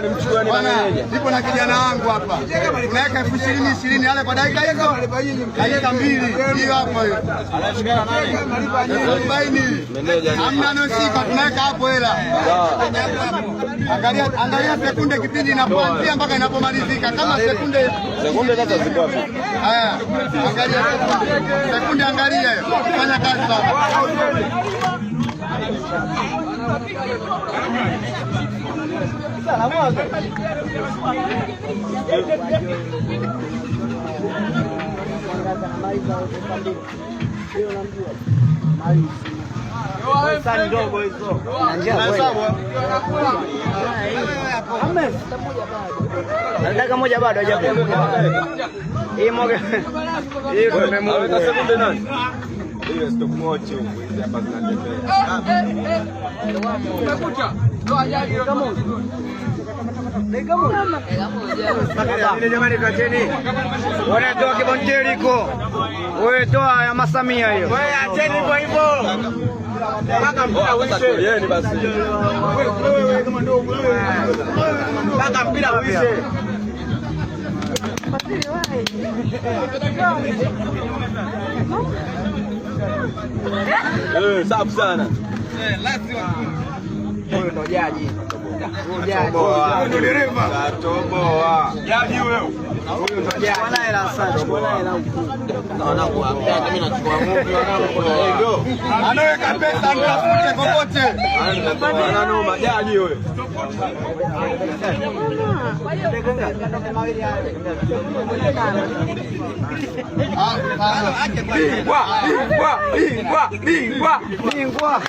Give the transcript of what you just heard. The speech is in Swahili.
Nipo na kijana wangu hapa. Unaweka 20,20 yale kwa dakika hizo. Dakika 2. Hiyo hapo hiyo. Anashikana nani? 40. Hamna noshika tunaweka hapo hela. Angalia sekunde kipindi inapoanzia mpaka inapomalizika. Kama sekunde sasa ziko wapi? Haya. Angalia sekunde angalia hiyo. Fanya kazi baba. Sana mwaga. Sasa ndogo hizo. Dakika moja bado hajapo. Hii moja. Hii tumemweka sekunde nani? Hiyo stop watch huko hizi hapa zinatembea. Umekuja. Toa jaji kama dakika moja. Ile jamani tuacheni. Wanatoa kibonjeriko. Wewe toa ya Masamia hiyo. Wewe acheni hivyo hivyo. Mpaka mpira uishe. Yeye ni basi. Wewe kama ndio wewe. Mpaka mpira uishe. Safi sana. Huyo ndo jaji. Jaji. Ndo dereva. Katoboa. Jaji wewe. Huyo ndo jaji. Bwana hela sana. Bwana hela huko. Naona kuambia mimi nachukua ng'ombe wangu kuna ego. Anaweka pesa nitafute kokote. Ananoma jaji wewe. Bingwa.